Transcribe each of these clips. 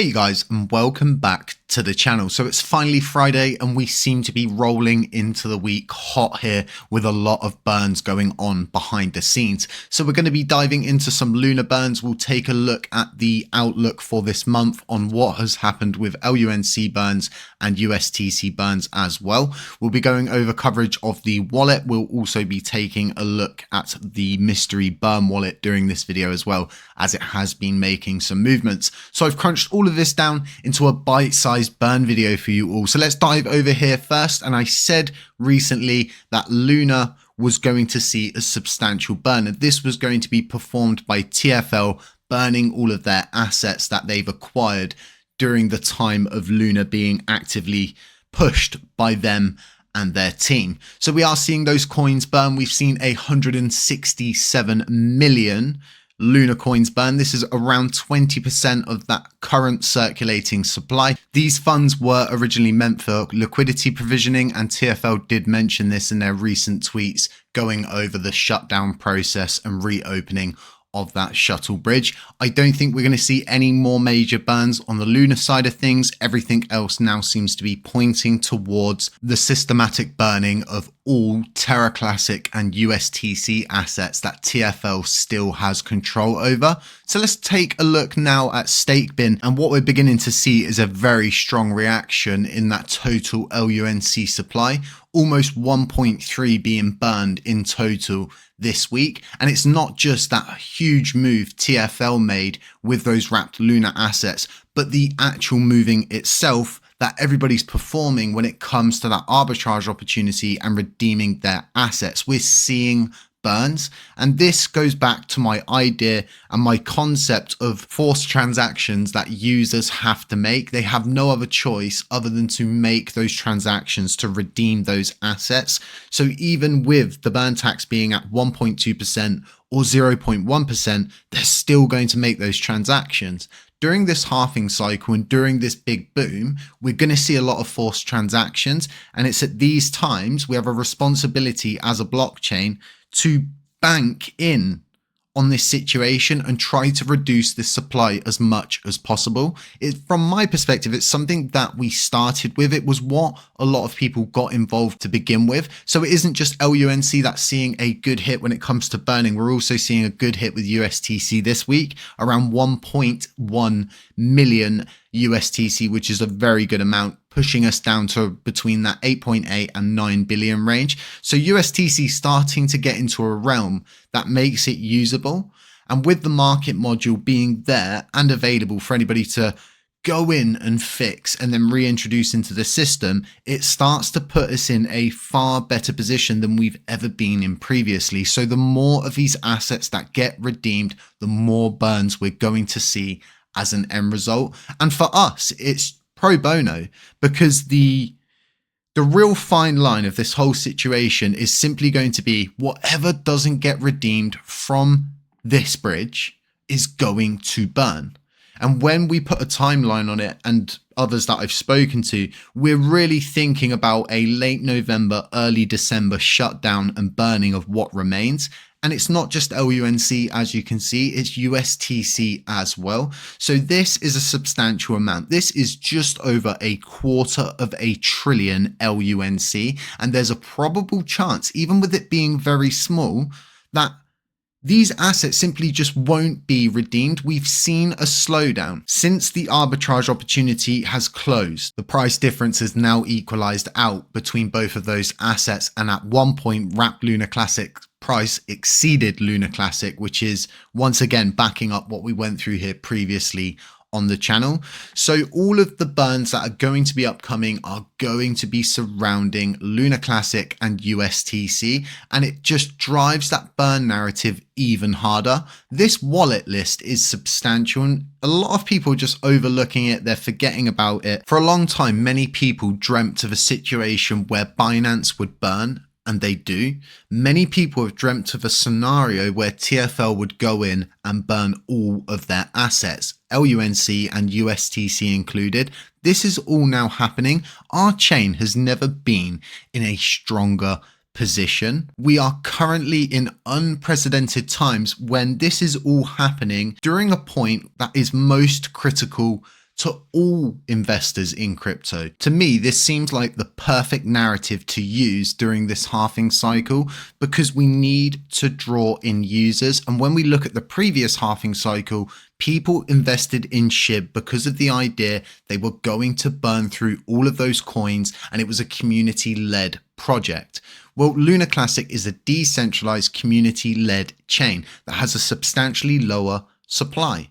Hey you guys, and welcome back to the channel. So it's finally Friday and we seem to be rolling into the week hot here with a lot of burns going on behind the scenes. So we're going to be diving into some Luna burns. We'll take a look at the outlook for this month on what has happened with LUNC burns and USTC burns as well. We'll be going over coverage of the wallet. We'll also be taking a look at the mystery burn wallet during this video as well, as it has been making some movements. So I've crunched all of this down into a bite-sized burn video for you all. So let's dive over here first. And I said recently that Luna was going to see a substantial burn, and this was going to be performed by TFL burning all of their assets that they've acquired during the time of Luna being actively pushed by them and their team. So we are seeing those coins burn. We've seen 167 million Luna coins burn. This is around 20% of that current circulating supply. These funds were originally meant for liquidity provisioning, and TFL did mention this in their recent tweets going over the shutdown process and reopening of that shuttle bridge. I don't think we're going to see any more major burns on the Luna side of things. Everything else now seems to be pointing towards the systematic burning of all Terra Classic and USTC assets that TFL still has control over. So let's take a look now at stake bin, and what we're beginning to see is a very strong reaction in that total LUNC supply, almost 1.3 being burned in total this week. And it's not just that huge move TFL made with those wrapped Luna assets, but the actual moving itself that everybody's performing when it comes to that arbitrage opportunity and redeeming their assets. We're seeing burns, and this goes back to my idea and my concept of forced transactions that users have to make. They have no other choice other than to make those transactions to redeem those assets. So even with the burn tax being at 1.2% or 0.1%, they're still going to make those transactions. During this halving cycle and during this big boom, we're going to see a lot of forced transactions, and it's at these times we have a responsibility as a blockchain to bank in on this situation and try to reduce this supply as much as possible. From my perspective, it's something that we started with. It was what a lot of people got involved to begin with. So it isn't just LUNC that's seeing a good hit when it comes to burning. We're also seeing a good hit with USTC this week, around 1.1 million USTC, which is a very good amount, pushing us down to between that 8.8 and 9 billion range. So USTC starting to get into a realm that makes it usable. And with the market module being there and available for anybody to go in and fix and then reintroduce into the system, it starts to put us in a far better position than we've ever been in previously. So the more of these assets that get redeemed, the more burns we're going to see as an end result. And for us, it's pro bono, because the real fine line of this whole situation is simply going to be whatever doesn't get redeemed from this bridge is going to burn. And when we put a timeline on it, and others that I've spoken to, we're really thinking about a late November, early December shutdown and burning of what remains. And it's not just LUNC, as you can see, it's USTC as well. So this is a substantial amount. This is just over $250 billion LUNC. And there's a probable chance, even with it being very small, that these assets simply just won't be redeemed. We've seen a slowdown since the arbitrage opportunity has closed. The price difference is now equalized out between both of those assets, and at one point wrapped Luna Classic price exceeded Luna Classic, which is once again backing up what we went through here previously on the channel. So all of the burns that are going to be upcoming are going to be surrounding Luna Classic and USTC, and it just drives that burn narrative even harder. This wallet list is substantial, and a lot of people are just overlooking it. They're forgetting about it. For a long time, many people dreamt of a situation where Binance would burn, and they do. Many people have dreamt of a scenario where TFL would go in and burn all of their assets, LUNC and USTC included. This is all now happening. Our chain has never been in a stronger position. We are currently in unprecedented times when this is all happening during a point that is most critical to all investors in crypto. To me, this seems like the perfect narrative to use during this halving cycle because we need to draw in users. And when we look at the previous halving cycle, people invested in SHIB because of the idea they were going to burn through all of those coins and it was a community-led project. Well, Luna Classic is a decentralized community-led chain that has a substantially lower supply.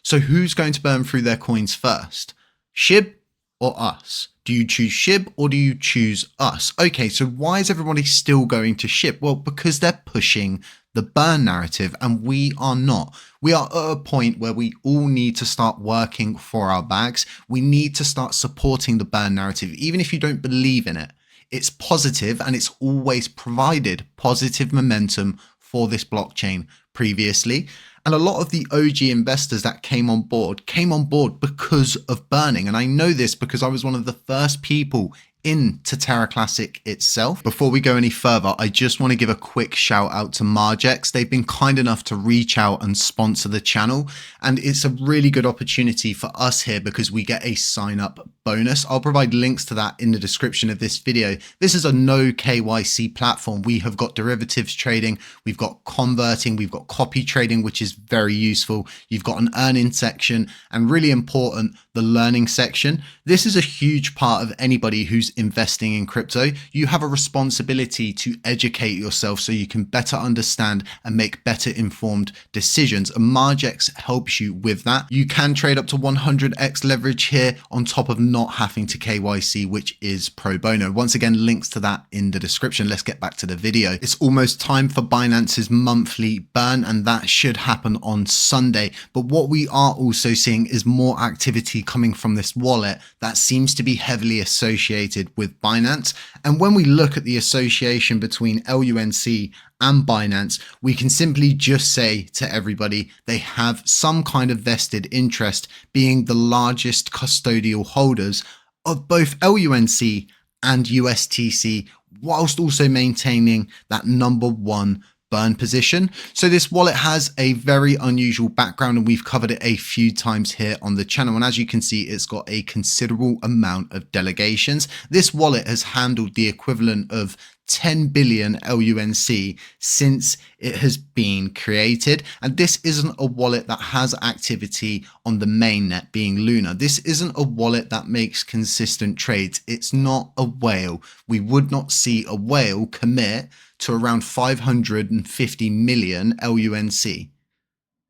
So who's going to burn through their coins first? SHIB or us? Do you choose SHIB or do you choose us? Okay, so why is everybody still going to SHIB? Well, because they're pushing the burn narrative and we are not. We are at a point where we all need to start working for our bags. We need to start supporting the burn narrative, even if you don't believe in it. It's positive and it's always provided positive momentum for this blockchain previously. And a lot of the OG investors that came on board because of burning. And I know this because I was one of the first people into Terra Classic itself. Before we go any further, I just want to give a quick shout out to Margex. They've been kind enough to reach out and sponsor the channel, and it's a really good opportunity for us here because we get a sign up bonus. I'll provide links to that in the description of this video. This is a no KYC platform. We have got derivatives trading, we've got converting, we've got copy trading, which is very useful. You've got an earning section and really important, the learning section. This is a huge part of anybody who's investing in crypto. You have a responsibility to educate yourself so you can better understand and make better informed decisions. And Margex helps you with that. You can trade up to 100x leverage here on top of not having to KYC, which is pro bono. Once again, links to that in the description. Let's get back to the video. It's almost time for Binance's monthly burn, and that should happen on Sunday. But what we are also seeing is more activity coming from this wallet that seems to be heavily associated with Binance. And when we look at the association between LUNC and Binance, we can simply just say to everybody they have some kind of vested interest being the largest custodial holders of both LUNC and USTC, whilst also maintaining that #1 burn position. So this wallet has a very unusual background and we've covered it a few times here on the channel. And as you can see, it's got a considerable amount of delegations. This wallet has handled the equivalent of 10 billion LUNC since it has been created. And this isn't a wallet that has activity on the mainnet being Luna. This isn't a wallet that makes consistent trades. It's not a whale. We would not see a whale commit to around 550 million LUNC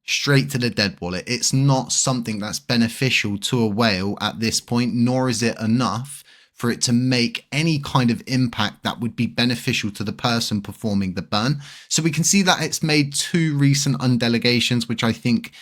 straight to the dead wallet. It's not something that's beneficial to a whale at this point, nor is it enough for it to make any kind of impact that would be beneficial to the person performing the burn. So we can see that it's made 2 recent undelegations, which I think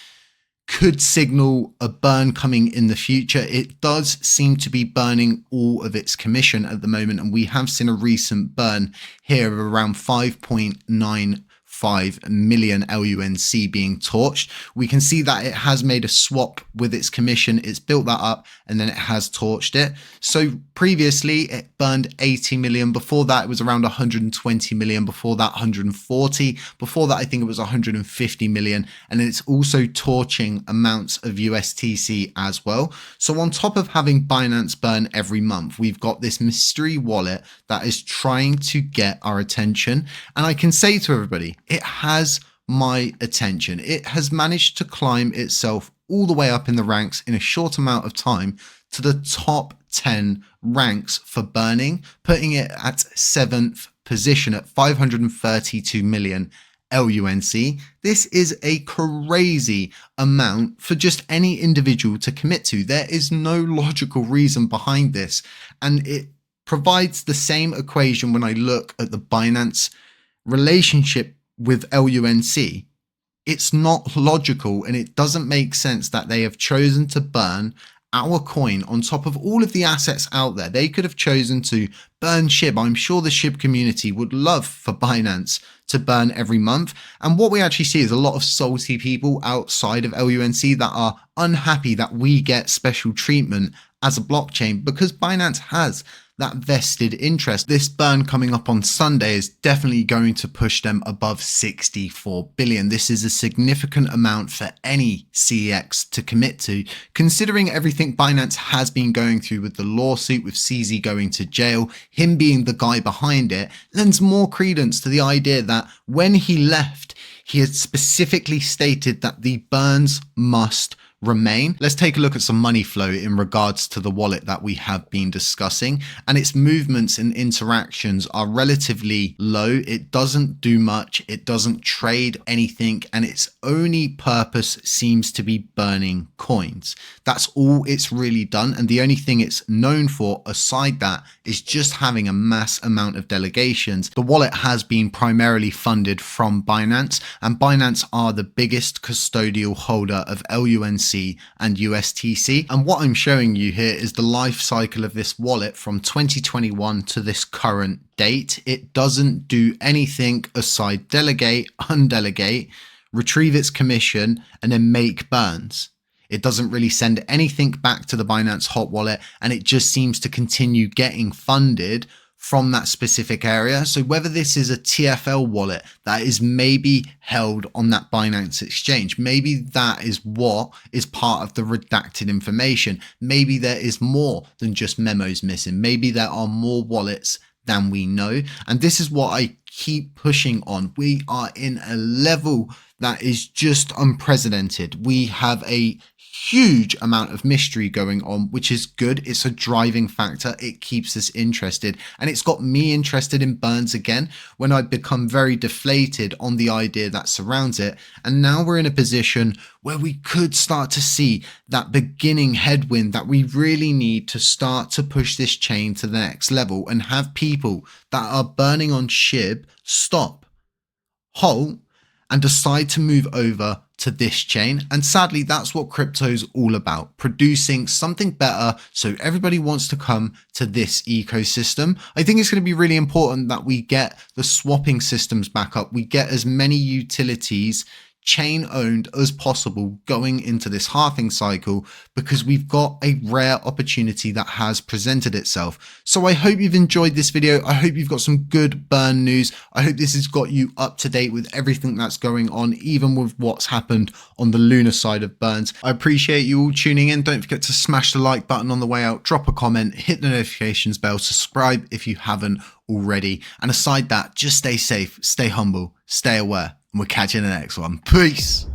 could signal a burn coming in the future. It does seem to be burning all of its commission at the moment, and we have seen a recent burn here of around 5.95 million LUNC being torched. We can see that it has made a swap with its commission. It's built that up and then it has torched it. So previously it burned 80 million. Before that it was around 120 million. Before that 140. Before that I think it was 150 million. And then it's also torching amounts of USTC as well. So on top of having Binance burn every month, we've got this mystery wallet that is trying to get our attention. And I can say to everybody, it has my attention. It has managed to climb itself all the way up in the ranks in a short amount of time to the top 10 ranks for burning, putting it at 7th position at 532 million LUNC. This is a crazy amount for just any individual to commit to. There is no logical reason behind this, and it provides the same equation when I look at the Binance relationship with LUNC. It's not logical and it doesn't make sense that they have chosen to burn our coin on top of all of the assets out there. They could have chosen to burn SHIB. I'm sure the SHIB community would love for Binance to burn every month. And what we actually see is a lot of salty people outside of LUNC that are unhappy that we get special treatment as a blockchain because Binance has that vested interest. This burn coming up on Sunday is definitely going to push them above 64 billion. This is a significant amount for any CEX to commit to, considering everything Binance has been going through with the lawsuit, with CZ going to jail, him being the guy behind it, lends more credence to the idea that when he left, he had specifically stated that the burns must remain. Let's take a look at some money flow in regards to the wallet that we have been discussing, and its movements and interactions are relatively low. It doesn't do much, it doesn't trade anything, and its only purpose seems to be burning coins. That's all it's really done, and the only thing it's known for aside that is just having a mass amount of delegations. The wallet has been primarily funded from Binance, and Binance are the biggest custodial holder of LUNC and USTC. And what I'm showing you here is the life cycle of this wallet from 2021 to this current date. It doesn't do anything aside delegate, undelegate, retrieve its commission, and then make burns. It doesn't really send anything back to the Binance hot wallet, and it just seems to continue getting funded from that specific area. So whether this is a TFL wallet that is maybe held on that Binance exchange, maybe that is what is part of the redacted information. Maybe there is more than just memos missing. Maybe there are more wallets than we know. And this is what I keep pushing on. We are in a level that is just unprecedented. We have a huge amount of mystery going on, which is good. It's a driving factor. It keeps us interested, and it's got me interested in burns again when I'd become very deflated on the idea that surrounds it. And now we're in a position where we could start to see that beginning headwind that we really need to start to push this chain to the next level and have people that are burning on SHIB stop, halt, and decide to move over to this chain. And sadly, that's what crypto's all about, producing something better so everybody wants to come to this ecosystem. I think it's going to be really important that we get the swapping systems back up. We get as many utilities chain owned as possible going into this halving cycle, because we've got a rare opportunity that has presented itself. So I hope you've enjoyed this video. I hope you've got some good burn news. I hope this has got you up to date with everything that's going on, even with what's happened on the Luna side of burns. I appreciate you all tuning in. Don't forget to smash the like button on the way out, drop a comment, hit the notifications bell, subscribe if you haven't already. And aside that, just stay safe, stay humble, stay aware. And we'll catch you in the next one. Peace.